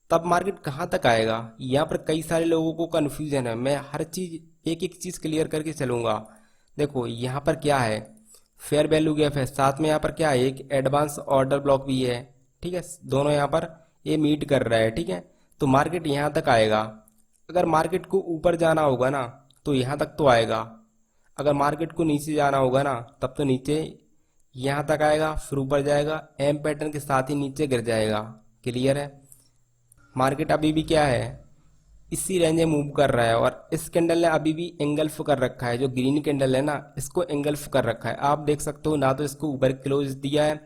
A: तब मार्केट कहाँ तक आएगा। यहाँ पर कई सारे लोगों को कन्फ्यूजन है, मैं हर चीज एक एक चीज क्लियर करके चलूंगा। देखो यहाँ पर क्या है, फेयर वैल्यू गैप है, साथ में यहाँ पर क्या है, एक एडवांस ऑर्डर ब्लॉक भी है। ठीक है, दोनों यहाँ पर ये मीट कर रहा है। ठीक है, तो मार्केट यहाँ तक आएगा। अगर मार्केट को ऊपर जाना होगा ना तो यहाँ तक तो आएगा, अगर मार्केट को नीचे जाना होगा ना तब तो नीचे यहाँ तक आएगा, फिर ऊपर जाएगा, एम पैटर्न के साथ ही नीचे गिर जाएगा। क्लियर है। मार्केट अभी भी क्या है, इसी रेंज में मूव कर रहा है और इस कैंडल ने अभी भी एंगल्फ कर रखा है, जो ग्रीन कैंडल है ना इसको एंगल्फ कर रखा है। आप देख सकते हो ना तो इसको ऊपर क्लोज दिया है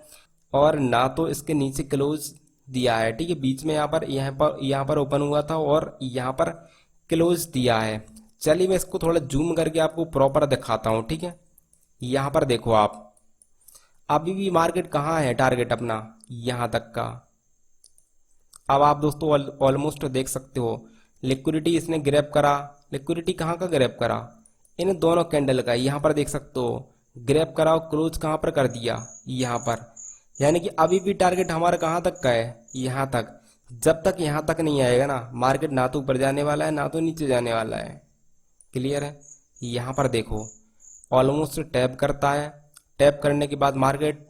A: और ना तो इसके नीचे क्लोज दिया है। ठीक है, बीच में यहाँ पर ओपन हुआ था और यहाँ पर क्लोज दिया है। चलिए मैं इसको थोड़ा जूम करके आपको प्रॉपर दिखाता हूँ। ठीक है, यहाँ पर देखो आप, अभी भी मार्केट कहाँ है, टारगेट अपना यहाँ तक का। अब आप दोस्तों ऑलमोस्ट देख सकते हो लिक्विडिटी इसने ग्रैब करा। लिक्विडिटी कहाँ का ग्रैब करा, इन दोनों कैंडल का। यहाँ पर देख सकते हो ग्रैब करा और क्लोज कहाँ पर कर दिया, यहाँ पर। यानी कि अभी भी टारगेट हमारा कहाँ तक का है, यहाँ तक। जब तक यहाँ तक नहीं आएगा ना मार्केट ना तो ऊपर जाने वाला है ना तो नीचे जाने वाला है। क्लियर है। यहाँ पर देखो ऑलमोस्ट टैप करता है, टैप करने के बाद मार्केट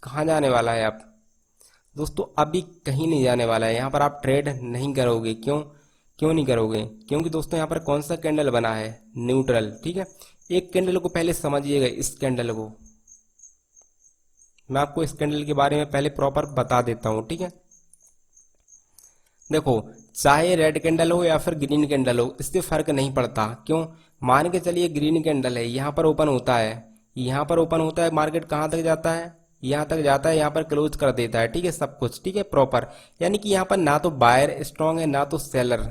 A: कहाँ जाने वाला है। अब दोस्तों अभी कहीं नहीं जाने वाला है, यहाँ पर आप ट्रेड नहीं करोगे। क्यों नहीं करोगे, क्योंकि दोस्तों यहाँ पर कौन सा कैंडल बना है, न्यूट्रल। ठीक है, एक कैंडल को पहले समझिएगा, इस कैंडल को मैं आपको इस कैंडल के बारे में पहले प्रॉपर बता देता हूँ। ठीक है, देखो चाहे रेड कैंडल हो या फिर ग्रीन कैंडल हो, इससे फर्क नहीं पड़ता। क्यों, मान के चलिए ग्रीन कैंडल है, यहाँ पर ओपन होता है, यहाँ पर ओपन होता है, मार्केट कहाँ तक जाता है, यहाँ तक जाता है, यहाँ पर क्लोज कर देता है। ठीक है, सब कुछ ठीक है प्रॉपर। यानी कि यहाँ पर ना तो बायर स्ट्रांग है ना तो सेलर,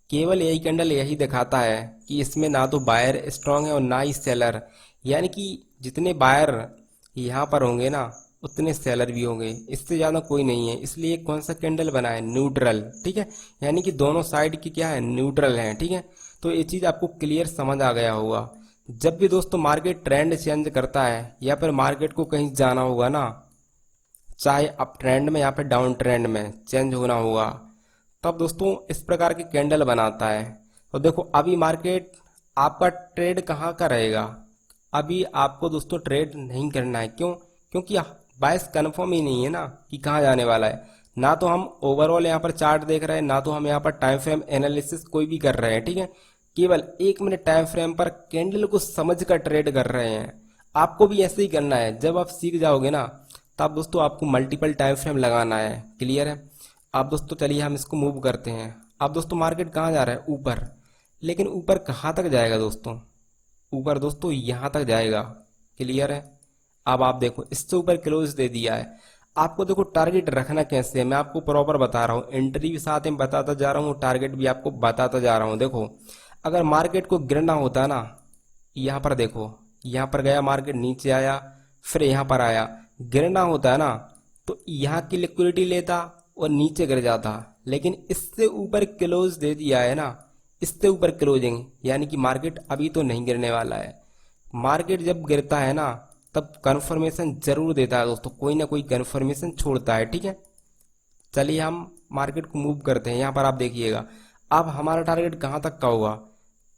A: केवल यही कैंडल यही दिखाता है कि इसमें ना तो बायर स्ट्रांग है और ना ही सेलर। यानी कि जितने बायर यहाँ पर होंगे ना उतने सेलर भी होंगे, इससे ज़्यादा कोई नहीं है। इसलिए कौन सा कैंडल बना है, न्यूट्रल। ठीक है, यानी कि दोनों साइड की क्या है, न्यूट्रल है। ठीक है, तो ये चीज़ आपको क्लियर समझ आ गया होगा। जब भी दोस्तों मार्केट ट्रेंड चेंज करता है या फिर मार्केट को कहीं जाना होगा ना, चाहे अप ट्रेंड में या फिर डाउन ट्रेंड में चेंज होना होगा, तब दोस्तों इस प्रकार के कैंडल बनाता है। तो देखो अभी मार्केट आपका ट्रेड कहाँ का रहेगा, अभी आपको दोस्तों ट्रेड नहीं करना है। क्यों, क्योंकि बायस कंफर्म ही नहीं है ना कि कहाँ जाने वाला है। ना तो हम ओवरऑल यहाँ पर चार्ट देख रहे हैं, ना तो हम यहाँ पर टाइम फ्रेम एनालिसिस कोई भी कर रहे हैं। ठीक है, केवल 1 मिनट टाइम फ्रेम पर कैंडल को समझ कर ट्रेड कर रहे हैं। आपको भी ऐसे ही करना है। जब आप सीख जाओगे ना तब दोस्तों आपको मल्टीपल टाइम फ्रेम लगाना है। क्लियर है। अब दोस्तों चलिए हम इसको मूव करते हैं। अब दोस्तों मार्केट कहाँ जा रहा है, ऊपर। लेकिन ऊपर कहाँ तक जाएगा दोस्तों, ऊपर दोस्तों यहाँ तक जाएगा। क्लियर है। अब आप देखो इससे ऊपर क्लोज दे दिया है। आपको देखो टारगेट रखना कैसे है मैं आपको प्रॉपर बता रहा हूँ, एंट्री भी साथ में बताता जा रहा हूँ, टारगेट भी आपको बताता जा रहा हूँ। देखो अगर मार्केट को गिरना होता ना, यहाँ पर देखो, यहाँ पर गया मार्केट, नीचे आया, फिर यहाँ पर आया, गिरना होता है ना तो यहाँ की लिक्विडिटी लेता और नीचे गिर जाता। लेकिन इससे ऊपर क्लोज दे दिया है ना, इससे ऊपर क्लोजिंग, यानी कि मार्केट अभी तो नहीं गिरने वाला है। मार्केट जब गिरता है ना तब कन्फर्मेशन जरूर देता है दोस्तों, कोई ना कोई कन्फर्मेशन छोड़ता है। ठीक है, चलिए हम मार्केट को मूव करते हैं। यहाँ पर आप देखिएगा अब हमारा टारगेट कहाँ तक का होगा।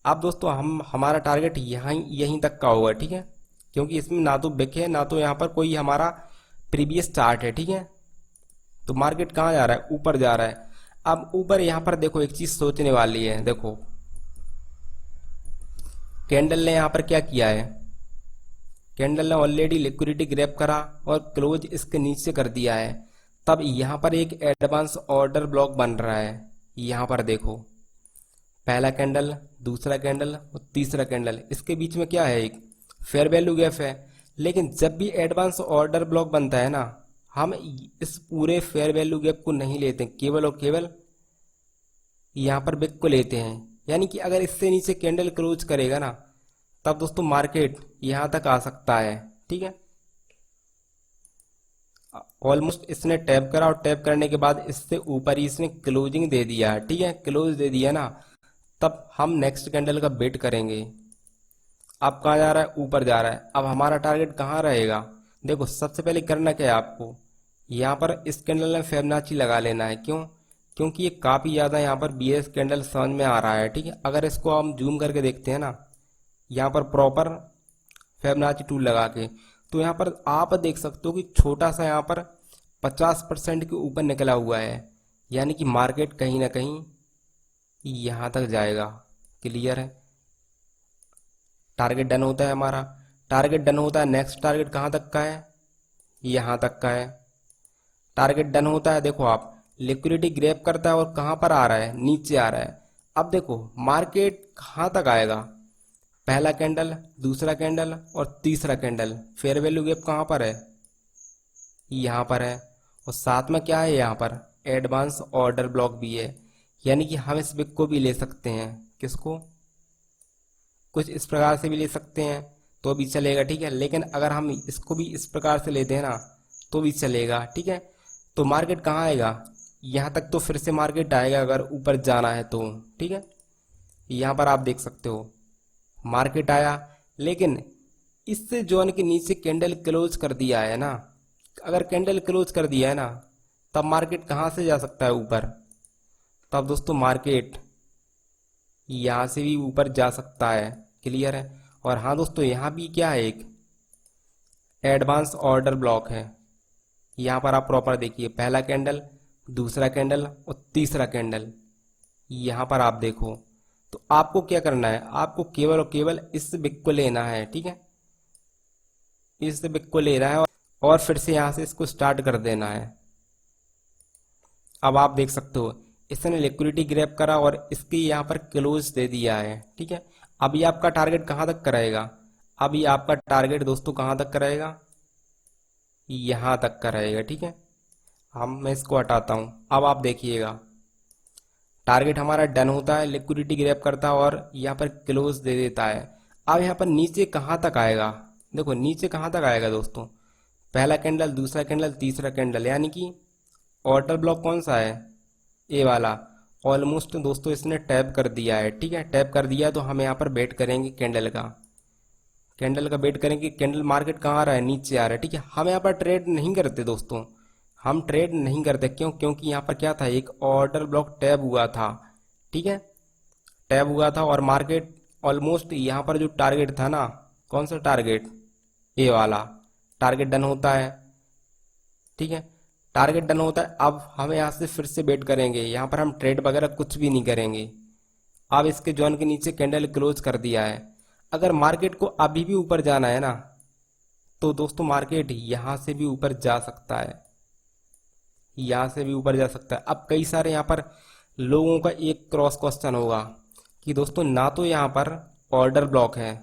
A: अब दोस्तों हमारा टारगेट यहीं तक का होगा। ठीक है, क्योंकि इसमें ना तो बिक है ना तो यहाँ पर कोई हमारा प्रीवियस चार्ट है। ठीक है, तो मार्केट कहाँ जा रहा है, ऊपर जा रहा है। अब ऊपर यहाँ पर देखो एक चीज सोचने वाली है। देखो कैंडल ने यहाँ पर क्या किया है, कैंडल ने ऑलरेडी लिक्विडिटी ग्रैब करा और क्लोज इसके नीचे कर दिया है। तब यहाँ पर एक एडवांस ऑर्डर ब्लॉक बन रहा है। यहाँ पर देखो पहला कैंडल, दूसरा कैंडल और तीसरा कैंडल, इसके बीच में क्या है, एक फेयर वैल्यू गैप है। लेकिन जब भी एडवांस ऑर्डर ब्लॉक बनता है ना, हम इस पूरे फेयर वैल्यू गैप को नहीं लेते, केवल और केवल यहाँ पर बिग को लेते हैं। यानी कि अगर इससे नीचे कैंडल क्लोज करेगा ना तब दोस्तों मार्केट यहाँ तक आ सकता है। ठीक है, ऑलमोस्ट इसने टैप करा और टैप करने के बाद इससे ऊपर ही इसने क्लोजिंग दे दिया। ठीक है, क्लोज दे दिया ना, तब हम नेक्स्ट कैंडल का वेट करेंगे। अब कहाँ जा रहा है, ऊपर जा रहा है। अब हमारा टारगेट कहाँ रहेगा, देखो सबसे पहले करना क्या है आपको, यहाँ पर इस कैंडल में फिबोनाची लगा लेना है। क्यों, क्योंकि ये काफ़ी ज़्यादा यहाँ पर बीएस कैंडल समझ में आ रहा है। ठीक है, अगर इसको हम जूम करके देखते हैं ना, यहाँ पर प्रॉपर फिबोनाची टूल लगा के। तो यहाँ पर आप देख सकते हो कि छोटा सा यहाँ पर 50% के ऊपर निकला हुआ है, यानी कि मार्केट कहीं ना कहीं यहाँ तक जाएगा। क्लियर है? टारगेट डन होता है हमारा, टारगेट डन होता है। नेक्स्ट टारगेट कहाँ तक का है? यहाँ तक का है। टारगेट डन होता है, देखो आप लिक्विडिटी ग्रैब करता है और कहाँ पर आ रहा है? नीचे आ रहा है। अब देखो मार्केट कहाँ तक आएगा? पहला कैंडल, दूसरा कैंडल और तीसरा कैंडल। फेयर वैल्यू गैप कहाँ पर है? यहाँ पर है। और साथ में क्या है? यहाँ पर एडवांस ऑर्डर ब्लॉक भी है, यानी कि हम इस विक को भी ले सकते हैं। किसको? कुछ इस प्रकार से भी ले सकते हैं तो भी चलेगा, ठीक है। लेकिन अगर हम इसको भी इस प्रकार से लेते हैं ना तो भी चलेगा, ठीक है। तो मार्केट कहाँ आएगा? यहाँ तक तो फिर से मार्केट आएगा अगर ऊपर जाना है तो, ठीक है। यहाँ पर आप देख सकते हो मार्केट आया, लेकिन इससे जोन के नीचे कैंडल क्लोज कर दिया है ना। अगर कैंडल क्लोज कर दिया है ना तब मार्केट कहाँ से जा सकता है? ऊपर। तब दोस्तों मार्केट यहाँ से भी ऊपर जा सकता है। क्लियर है? और हाँ दोस्तों, यहाँ भी क्या है? एक एडवांस ऑर्डर ब्लॉक है। यहाँ पर आप प्रॉपर देखिए, पहला कैंडल, दूसरा कैंडल और तीसरा कैंडल। यहाँ पर आप देखो, तो आपको क्या करना है? आपको केवल और केवल इस बिग को लेना है, ठीक है। इस बिग को लेना है और फिर से यहाँ से इसको स्टार्ट कर देना है। अब आप देख सकते हो इसने लिक्विडिटी ग्रैब करा और इसके यहाँ पर क्लोज दे दिया है, ठीक है। अभी आपका टारगेट कहाँ तक कराएगा? अभी आपका टारगेट दोस्तों कहाँ तक कराएगा? यहाँ तक कराएगा, ठीक है। मैं इसको हटाता हूँ। अब आप देखिएगा टारगेट हमारा डन होता है, लिक्विडिटी ग्रैब करता है और यहाँ पर क्लोज दे देता है। अब यहाँ पर नीचे कहाँ तक आएगा? देखो नीचे कहाँ तक आएगा दोस्तों? पहला कैंडल, दूसरा कैंडल, तीसरा कैंडल, यानी कि ऑर्डर ब्लॉक कौन सा है? ए वाला। ऑलमोस्ट दोस्तों इसने टैप कर दिया है, ठीक है। टैप कर दिया तो हम यहाँ पर वेट करेंगे कैंडल का वेट करेंगे। कैंडल मार्केट कहाँ आ रहा है? नीचे आ रहा है, ठीक है। हम यहाँ पर ट्रेड नहीं करते दोस्तों, हम ट्रेड नहीं करते। क्यों? क्योंकि यहाँ पर क्या था? एक ऑर्डर ब्लॉक टैप हुआ था, ठीक है। टैप हुआ था और मार्केट ऑलमोस्ट यहाँ पर जो टारगेट था ना, कौन सा टारगेट? ए वाला टारगेट डन होता है, ठीक है। टारगेट डन होता है। अब हम यहाँ से फिर से वेट करेंगे, यहाँ पर हम ट्रेड वगैरह कुछ भी नहीं करेंगे। अब इसके जोन के नीचे कैंडल क्लोज कर दिया है। अगर मार्केट को अभी भी ऊपर जाना है ना तो दोस्तों मार्केट यहाँ से भी ऊपर जा सकता है, यहाँ से भी ऊपर जा सकता है। अब कई सारे यहाँ पर लोगों का एक क्रॉस क्वेश्चन होगा कि दोस्तों ना तो यहाँ पर ऑर्डर ब्लॉक है,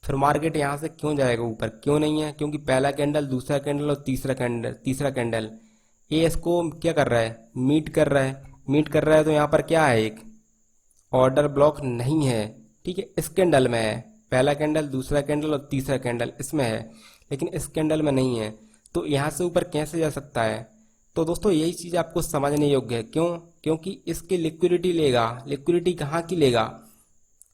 A: फिर मार्केट यहाँ से क्यों जाएगा ऊपर? क्यों नहीं है? क्योंकि पहला कैंडल, दूसरा कैंडल और तीसरा कैंडल ये इसको क्या कर रहा है? मीट कर रहा है। मीट कर रहा है तो यहाँ पर क्या है? एक ऑर्डर ब्लॉक नहीं है, ठीक है। इस कैंडल में है, पहला कैंडल, दूसरा कैंडल और तीसरा कैंडल इसमें है, लेकिन इस कैंडल में नहीं है। तो यहाँ से ऊपर कैसे जा सकता है? तो दोस्तों यही चीज़ आपको समझने योग्य है। क्यों? क्योंकि इसकी लिक्विडिटी लेगा। लिक्विडिटी कहाँ की लेगा?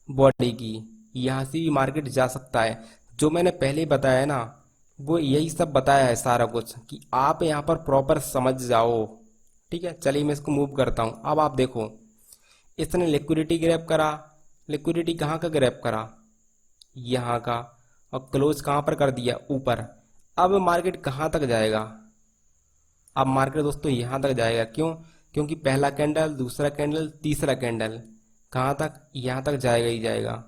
A: बॉडी की। यहाँ से भी मार्केट जा सकता है। जो मैंने पहले बताया ना वो यही सब बताया है सारा कुछ, कि आप यहाँ पर प्रॉपर समझ जाओ, ठीक है। चलिए मैं इसको मूव करता हूँ। अब आप देखो इसने लिक्विडिटी ग्रैब करा। लिक्विडिटी कहाँ का ग्रैब करा? यहाँ का। और क्लोज कहाँ पर कर दिया? ऊपर। अब मार्केट कहाँ तक जाएगा? अब मार्केट दोस्तों यहाँ तक जाएगा। क्यों? क्योंकि पहला कैंडल, दूसरा कैंडल, तीसरा कैंडल कहाँ तक? यहाँ तक जाएगा ही जाएगा।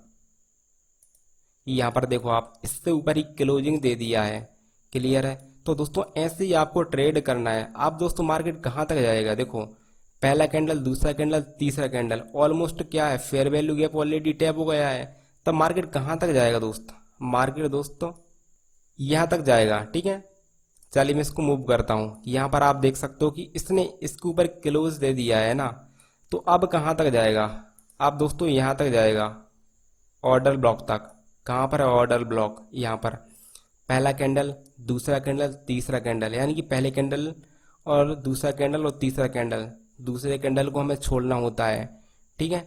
A: यहाँ पर देखो आप, इससे ऊपर ही क्लोजिंग दे दिया है। क्लियर है? तो दोस्तों ऐसे ही आपको ट्रेड करना है। आप दोस्तों मार्केट कहाँ तक जाएगा? देखो पहला कैंडल, दूसरा कैंडल, तीसरा कैंडल, ऑलमोस्ट क्या है? Fair value gap already tap हो गया है। तब मार्केट कहाँ तक जाएगा दोस्त? मार्केट दोस्तों यहाँ तक जाएगा, ठीक है। चलिए मैं इसको मूव करता हूँ। यहाँ पर आप देख सकते हो कि इसने इसके ऊपर क्लोज दे दिया है ना, तो अब कहाँ तक जाएगा? अब दोस्तों यहाँ तक जाएगा, ऑर्डर ब्लॉक तक। कहाँ पर है ऑर्डर ब्लॉक? यहाँ पर पहला कैंडल, दूसरा कैंडल, तीसरा कैंडल, यानी कि पहले कैंडल और दूसरा कैंडल और तीसरा कैंडल। दूसरे कैंडल को हमें छोड़ना होता है, ठीक है।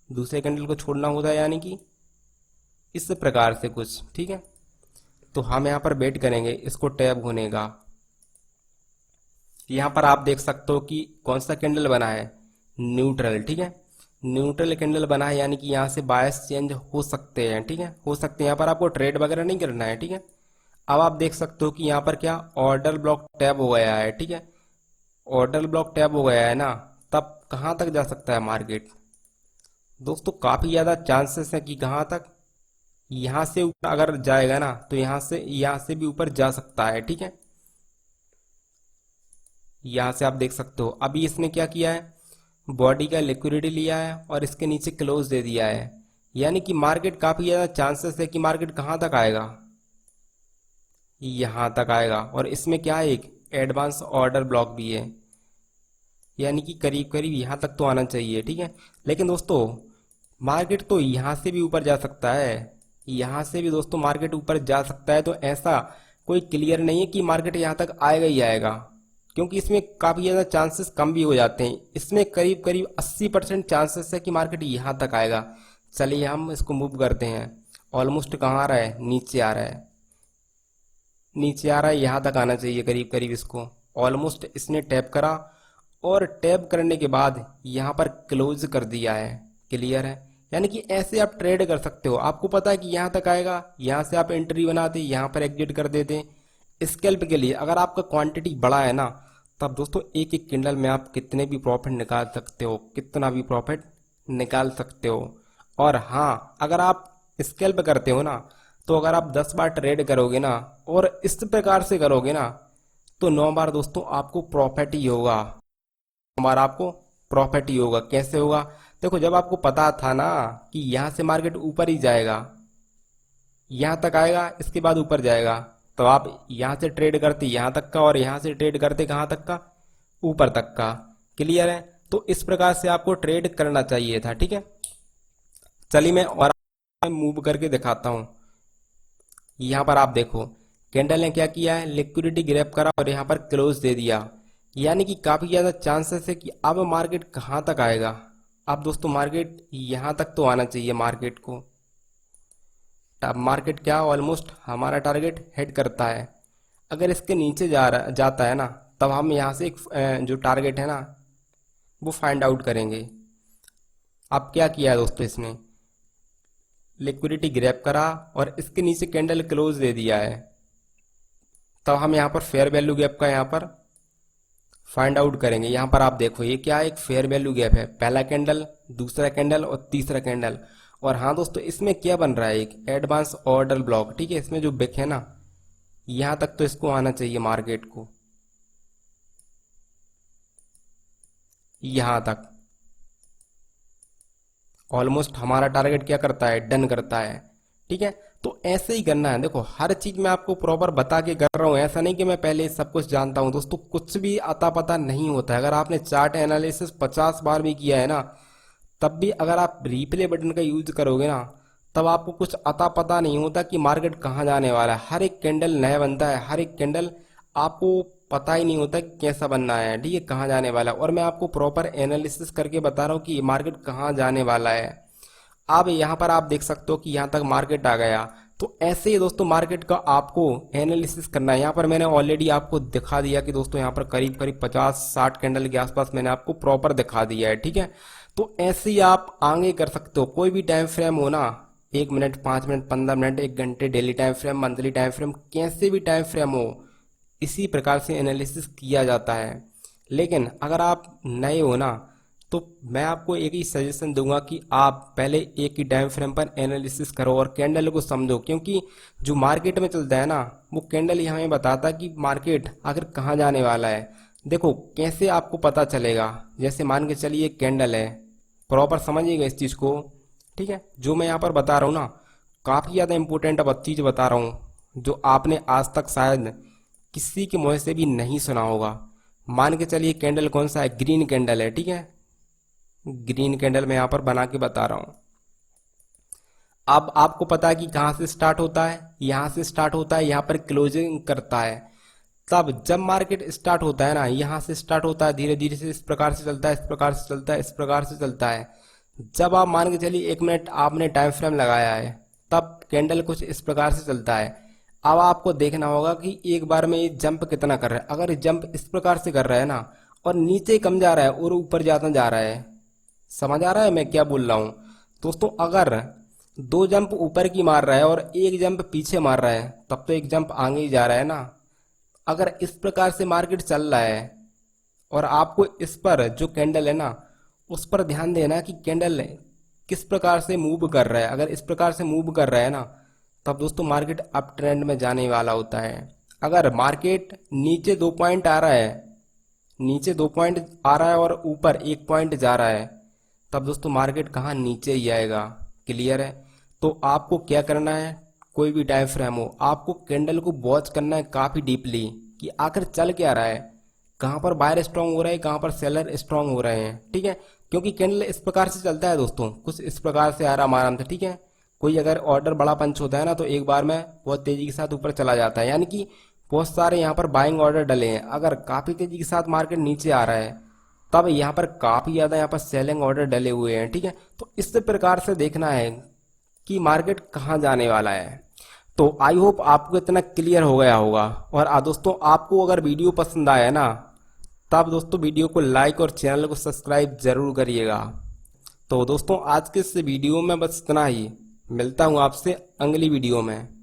A: दूसरे कैंडल को छोड़ना होता है यानी कि इस प्रकार से कुछ, ठीक है। तो हम यहाँ पर वेट करेंगे इसको टैप होने का। यहाँ पर आप देख सकते हो कि कौन सा कैंडल बना है? न्यूट्रल, ठीक है। न्यूट्रल कैंडल बना है, यानी कि यहाँ से बायस चेंज हो सकते हैं, ठीक है, हो सकते हैं। यहाँ पर आपको ट्रेड वगैरह नहीं करना है, ठीक है। अब आप देख सकते हो कि यहाँ पर क्या ऑर्डर ब्लॉक टैब हो गया है, ठीक है। ऑर्डर ब्लॉक टैब हो गया है ना, तब कहाँ तक जा सकता है मार्केट? दोस्तों काफी ज्यादा चांसेस है कि कहाँ तक, यहाँ से ऊपर अगर जाएगा ना तो यहाँ से भी ऊपर जा सकता है, ठीक है। यहाँ से आप देख सकते हो अभी इसने क्या किया है, बॉडी का लिक्विडिटी लिया है और इसके नीचे क्लोज दे दिया है, यानी कि मार्केट काफी ज्यादा चांसेस है कि मार्केट कहाँ तक आएगा, यहाँ तक आएगा। और इसमें क्या है, एक एडवांस ऑर्डर ब्लॉक भी है, यानी कि करीब करीब यहाँ तक तो आना चाहिए, ठीक है। लेकिन दोस्तों मार्केट तो यहाँ से भी ऊपर जा सकता है, यहाँ से भी दोस्तों मार्केट ऊपर जा सकता है। तो ऐसा कोई क्लियर नहीं है कि मार्केट यहाँ तक आएगा ही आएगा, क्योंकि इसमें काफ़ी ज़्यादा चांसेस कम भी हो जाते हैं। इसमें करीब करीब 80% चांसेस है कि मार्केट यहाँ तक आएगा। चलिए हम इसको मूव करते हैं। ऑलमोस्ट कहाँ आ रहा है, नीचे आ रहा है, नीचे आ रहा है, यहाँ तक आना चाहिए करीब करीब इसको। ऑलमोस्ट इसने टैप करा और टैप करने के बाद यहाँ पर क्लोज कर दिया है, क्लियर है। यानी कि ऐसे आप ट्रेड कर सकते हो। आपको पता है कि यहाँ तक आएगा, यहाँ से आप एंट्री बनाते, यहाँ पर एग्जिट कर देते। स्कैल्प के लिए अगर आपका क्वांटिटी बड़ा है ना, तब दोस्तों एक एक कैंडल में आप कितने भी प्रॉफिट निकाल सकते हो, कितना भी प्रॉफिट निकाल सकते हो। और हाँ, अगर आप स्कैल्प करते हो ना, तो अगर आप 10 बार ट्रेड करोगे ना और इस प्रकार से करोगे ना, तो 9 बार दोस्तों आपको प्रॉफिट ही होगा, 9 बार आपको प्रॉफिट ही होगा। कैसे होगा? देखो, जब आपको पता था ना कि यहाँ से मार्केट ऊपर ही जाएगा, यहाँ तक आएगा, इसके बाद ऊपर जाएगा, तो आप यहाँ से ट्रेड करते यहाँ तक का और यहाँ से ट्रेड करते कहाँ तक का, ऊपर तक का। क्लियर है? तो इस प्रकार से आपको ट्रेड करना चाहिए था, ठीक है। चलिए मैं और मूव करके दिखाता हूँ। यहाँ पर आप देखो, कैंडल ने क्या किया है, लिक्विडिटी ग्रैब करा और यहाँ पर क्लोज दे दिया, यानी कि काफी ज्यादा चांसेस है कि अब मार्केट कहाँ तक आएगा। अब दोस्तों मार्केट यहाँ तक तो आना चाहिए मार्केट को। अब मार्केट क्या ऑलमोस्ट हमारा टारगेट हिट करता है। अगर इसके नीचे जाता है ना, तब हम यहाँ से एक जो टारगेट है ना वो फाइंड आउट करेंगे। अब क्या किया है दोस्तों, इसने लिक्विडिटी ग्रैब करा और इसके नीचे कैंडल क्लोज दे दिया है, तब हम यहाँ पर फेयर वैल्यू गैप का यहाँ पर फाइंड आउट करेंगे। यहाँ पर आप देखो, ये क्या है, एक फेयर वैल्यू गैप है, पहला कैंडल, दूसरा कैंडल और तीसरा कैंडल। और हाँ दोस्तों, इसमें क्या बन रहा है, एक एडवांस ऑर्डर ब्लॉक, ठीक है। इसमें जो बिक है ना, यहाँ तक तो इसको आना चाहिए मार्केट को, यहाँ तक। ऑलमोस्ट हमारा टारगेट क्या करता है, डन करता है, ठीक है। तो ऐसे ही करना है। देखो, हर चीज मैं आपको प्रॉपर बता के कर रहा हूँ, ऐसा नहीं कि मैं पहले सब कुछ जानता हूँ। दोस्तों कुछ भी अता पता नहीं होता है। अगर आपने चार्ट एनालिसिस 50 बार भी किया है ना, तब भी अगर आप रिप्ले बटन का यूज करोगे ना, तब आपको कुछ अता पता नहीं होता कि मार्केट कहाँ जाने वाला है। हर एक कैंडल नया बनता है, हर एक कैंडल आपको पता ही नहीं होता कि कैसा बनना है, ठीक है, कहाँ जाने वाला है। और मैं आपको प्रॉपर एनालिसिस करके बता रहा हूँ कि मार्केट कहाँ जाने वाला है। अब यहाँ पर आप देख सकते हो कि यहाँ तक मार्केट आ गया। तो ऐसे ही दोस्तों मार्केट का आपको एनालिसिस करना है। यहाँ पर मैंने ऑलरेडी आपको दिखा दिया कि दोस्तों यहाँ पर करीब करीब 50-60 कैंडल के आसपास मैंने आपको प्रॉपर दिखा दिया है, ठीक है। तो ऐसे ही आप आगे कर सकते हो। कोई भी टाइम फ्रेम हो ना, 1 मिनट, 5 मिनट, 15 मिनट, 1 घंटे, daily time frame, monthly time frame, कैसे भी टाइम फ्रेम हो, इसी प्रकार से एनालिसिस किया जाता है। लेकिन अगर आप नए हो ना, तो मैं आपको एक ही सजेशन दूंगा कि आप पहले एक ही टाइम फ्रेम पर एनालिसिस करो और कैंडल को समझो, क्योंकि जो मार्केट में चलता है ना, वो कैंडल ही हमें बताता है कि मार्केट आखिर कहाँ जाने वाला है। देखो कैसे आपको पता चलेगा, जैसे मान के चलिए कैंडल है, प्रॉपर समझिएगा इस चीज़ को, ठीक है। जो मैं यहाँ पर बता रहा हूँ ना, काफ़ी ज़्यादा इंपॉर्टेंट अब चीज़ बता रहा हूँ, जो आपने आज तक शायद किसी के मुँह से भी नहीं सुना होगा। मान के चलिए कैंडल कौन सा है, ग्रीन कैंडल है, ठीक है। ग्रीन कैंडल मैं यहाँ पर बना के बता रहा हूँ। अब आपको पता है कि कहाँ से स्टार्ट होता है, यहाँ से स्टार्ट होता है, यहाँ पर क्लोजिंग करता है। तब जब मार्केट स्टार्ट होता है ना, यहाँ से स्टार्ट होता है, धीरे धीरे से इस प्रकार से चलता है, इस प्रकार से चलता है, इस प्रकार से चलता है। जब आप मान के चलिए 1 मिनट आपने टाइम फ्रेम लगाया है, तब कैंडल कुछ इस प्रकार से चलता है। अब आपको देखना होगा कि एक बार में ये जंप कितना कर रहा है। अगर जंप इस प्रकार से कर रहा है ना, और नीचे कम जा रहा है और ऊपर ज़्यादा जा रहा है, समझ आ रहा है मैं क्या बोल रहा हूँ? दोस्तों अगर दो जंप ऊपर की मार रहा है और एक जंप पीछे मार रहा है तब तो एक जंप आगे ही जा रहा है ना। अगर इस प्रकार से मार्केट चल रहा है और आपको इस पर जो कैंडल है ना उस पर ध्यान देना कि कैंडल किस प्रकार से मूव कर रहा है। अगर इस प्रकार से मूव कर रहा है ना तब दोस्तों मार्केट अप ट्रेंड में जाने वाला होता है। अगर मार्केट नीचे 2 पॉइंट आ रहा है, नीचे 2 पॉइंट आ रहा है और ऊपर 1 पॉइंट जा रहा है तब दोस्तों मार्केट कहाँ नीचे ही आएगा। क्लियर है? तो आपको क्या करना है, कोई भी टाइम फ्रेम हो आपको कैंडल को वॉच करना है काफ़ी डीपली कि आखिर चल क्या रहा है, कहाँ पर बायर स्ट्रांग हो रहा है, कहाँ पर सेलर स्ट्रांग हो रहे हैं। ठीक है, क्योंकि कैंडल इस प्रकार से चलता है दोस्तों, कुछ इस प्रकार से आराम आराम से। ठीक है, कोई अगर ऑर्डर बड़ा पंच होता है ना तो एक बार में बहुत तेजी के साथ ऊपर चला जाता है, यानी कि बहुत सारे यहाँ पर बाइंग ऑर्डर डले हैं। अगर काफ़ी तेजी के साथ मार्केट नीचे आ रहा है तब यहाँ पर काफ़ी ज़्यादा यहाँ पर सेलिंग ऑर्डर डले हुए हैं। ठीक है, तो इस प्रकार से देखना है कि मार्केट कहाँ जाने वाला है। तो आई होप आपको इतना क्लियर हो गया होगा। और दोस्तों आपको अगर वीडियो पसंद आया ना तब दोस्तों वीडियो को लाइक और चैनल को सब्सक्राइब जरूर करिएगा। तो दोस्तों आज के इस वीडियो में बस इतना ही, मिलता हूँ आपसे अगली वीडियो में।